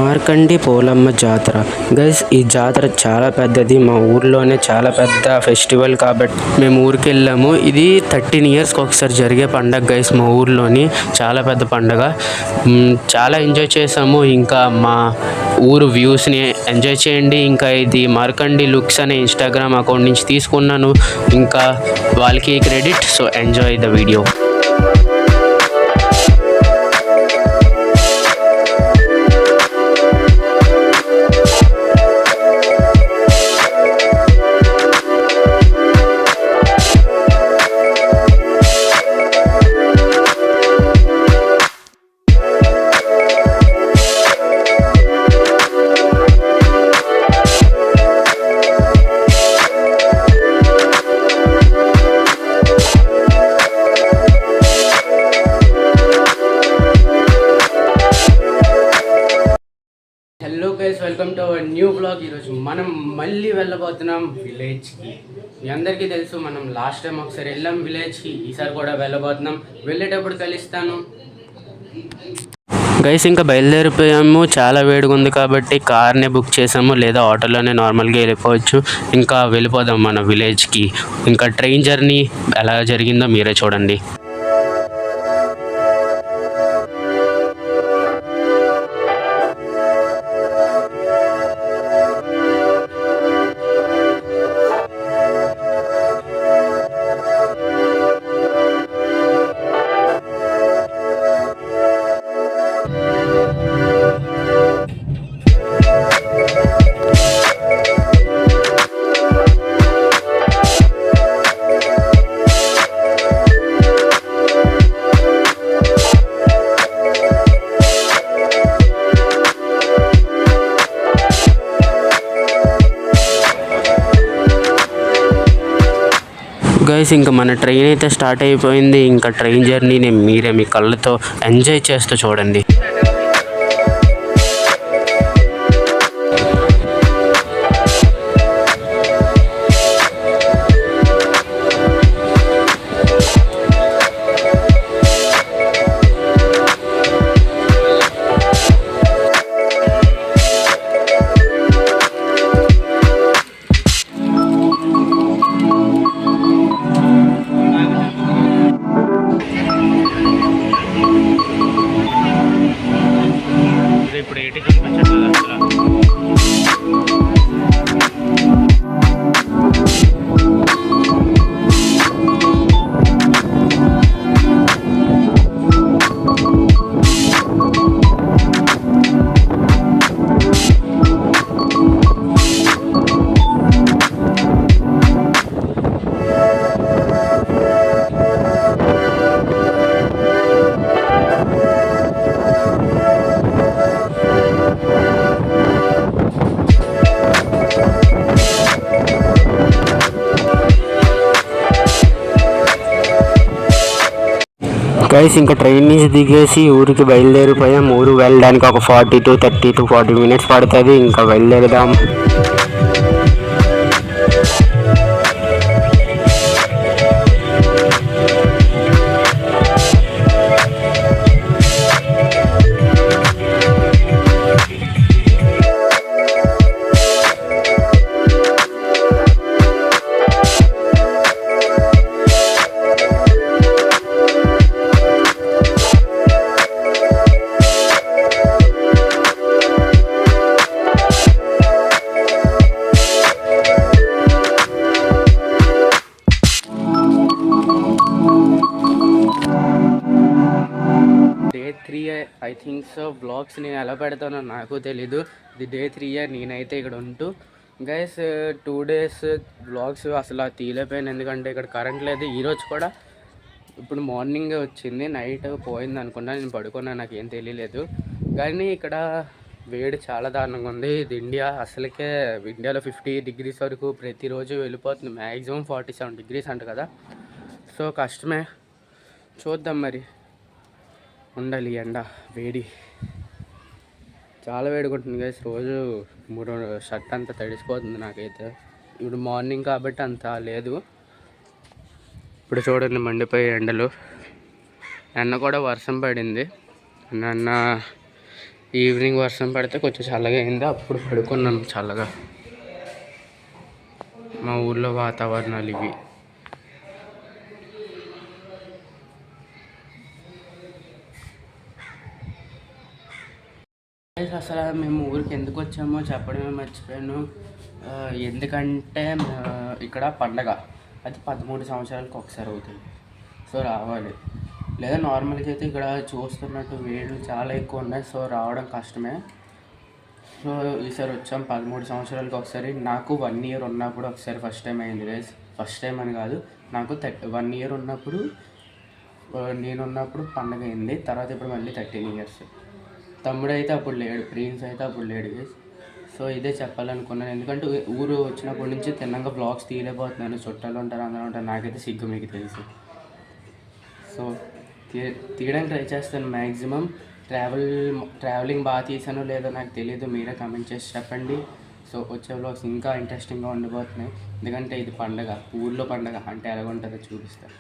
మార్కండి పోలమ్మ జాతర. గైస్ ఈ జాతర చాలా పెద్దది. మా ఊర్లోనే చాలా పెద్ద ఫెస్టివల్ కాబట్టి మేము ఊరికి వెళ్ళాము. ఇది 13 yearsకి ఒకసారి జరిగే పండగ గైస్. మా ఊర్లోని చాలా పెద్ద పండగ. చాలా ఎంజాయ్ చేసాము. ఇంకా మా ఊరు వ్యూస్ని ఎంజాయ్ చేయండి. ఇంకా ఇది మార్కండి లుక్స్ అనే ఇన్స్టాగ్రామ్ అకౌంట్ నుంచి తీసుకున్నాను. ఇంకా వాళ్ళకి credit. So enjoy the video. Hello guys, welcome to our new blog. ఈరోజు మనం మళ్ళీ వెళ్ళబోతున్నాం విలేజ్కి. మీ అందరికీ తెలుసు, మనం లాస్ట్ టైం ఒకసారి వెళ్ళాం విలేజ్కి. ఈసారి కూడా వెళ్ళబోతున్నాం. వెళ్ళేటప్పుడు కలుస్తాను గైస్. ఇంకా బయలుదేరిపోయాము. చాలా వేడిగా ఉంది కాబట్టి కార్నే బుక్ చేసాము, లేదా ఆటోలోనే నార్మల్గా వెళ్ళిపోవచ్చు. ఇంకా వెళ్ళిపోదాం మన విలేజ్కి. ఇంకా ట్రైన్ జర్నీ ఎలా జరిగిందో మీరే చూడండి. గైస్ ఇంకా మన ట్రైన్ అయితే స్టార్ట్ అయిపోయింది. ఇంకా ట్రైన్ జర్నీని మీరే మీ కళ్ళతో ఎంజాయ్ చేస్తూ చూడండి. ఇప్పుడు ఏటి కనిపించట్లేదు అసలు. గైస్ ఇంకా ట్రైన్ నుంచి దిగేసి ఊరికి బయలుదేరిపోయాం. ఊరు వెళ్ళడానికి ఒక 30 to 40 minutes పడుతుంది. ఇంకా బయలుదేరదాం. Day 3 I think so. Blogs నేను ఎలా పెడతానో నాకు తెలీదు. ఇది డే 3 నేనైతే ఇక్కడ ఉంటూ. గైస్ 2 days బ్లాగ్స్ అసలు తీయలేకపోయాను, ఎందుకంటే ఇక్కడ కరెంట్ లేదు. ఈరోజు కూడా ఇప్పుడు మార్నింగే వచ్చింది, నైట్ పోయింది అనుకున్నా. నేను పడుకున్నా, నాకు ఏం తెలియలేదు. కానీ ఇక్కడ వేడి చాలా దారుణంగా ఉంది. ఇది ఇండియా. అసలుకే ఇండియాలో 50 degrees వరకు ప్రతిరోజు వెళ్ళిపోతుంది. మ్యాక్సిమం 47 degrees అంట కదా. సో కష్టమే. చూద్దాం మరి. ఉండాలి ఎండ, వేడి చాలా వేడుకుంటుంది గైస్. రోజు 3 షర్ట్ అంతా తడిసిపోతుంది నాకైతే. ఇప్పుడు మార్నింగ్ కాబట్టి అంత లేదు. ఇప్పుడు చూడండి మండిపోయే ఎండలు. నిన్న కూడా వర్షం పడింది. నిన్న ఈవినింగ్ వర్షం పడితే కొంచెం చల్లగా అయింది, అప్పుడు పడుకున్నాను చల్లగా. మా ఊర్లో వాతావరణాలు ఇవి. అసలు మేము ఊరికి ఎందుకు వచ్చామో చెప్పడమే మర్చిపోయాను. ఎందుకంటే ఇక్కడ పండగ అది 13 సంవత్సరాలకు ఒకసారి అవుతుంది. సో రావాలి. లేదా నార్మల్గా అయితే ఇక్కడ చూస్తున్నట్టు వేళ్ళు చాలా ఎక్కువ ఉన్నాయి. సో రావడం కష్టమే. సో ఈసారి వచ్చాం 13 సంవత్సరాలకు ఒకసారి. నాకు 1 ఇయర్ ఉన్నప్పుడు ఒకసారి ఫస్ట్ టైం అయింది గైస్. ఫస్ట్ టైం అని కాదు, నాకు 1 ఇయర్ ఉన్నప్పుడు నేనున్నప్పుడు పండగ అయింది. తర్వాత ఇప్పుడు మళ్ళీ 13 ఇయర్స్. తమ్ముడు అయితే అప్పుడు లేడు, ప్రిన్స్ అయితే అప్పుడు లేడు గైస్. సో ఇదే చెప్పాలనుకున్నాను, ఎందుకంటే ఊరు వచ్చినప్పటి నుంచి తిన్నాక బ్లాగ్స్ తీయలేకపోతున్నాను. చుట్టాలు ఉంటారు, అందరూ ఉంటారు, నాకైతే సిగ్గు, మీకు తెలుసు. సో తీయడానికి ట్రై చేస్తాను మ్యాక్సిమం. ట్రావెలింగ్ బాగా తీసానో లేదో నాకు తెలియదు, మీరే కమెంట్ చేసి చెప్పండి. సో వచ్చే వ్లాగ్స్ ఇంకా ఇంట్రెస్టింగ్గా ఉండిపోతున్నాయి, ఎందుకంటే ఇది పండగ, ఊళ్ళో పండగ అంటే ఎలాగుంటుందో చూపిస్తాను.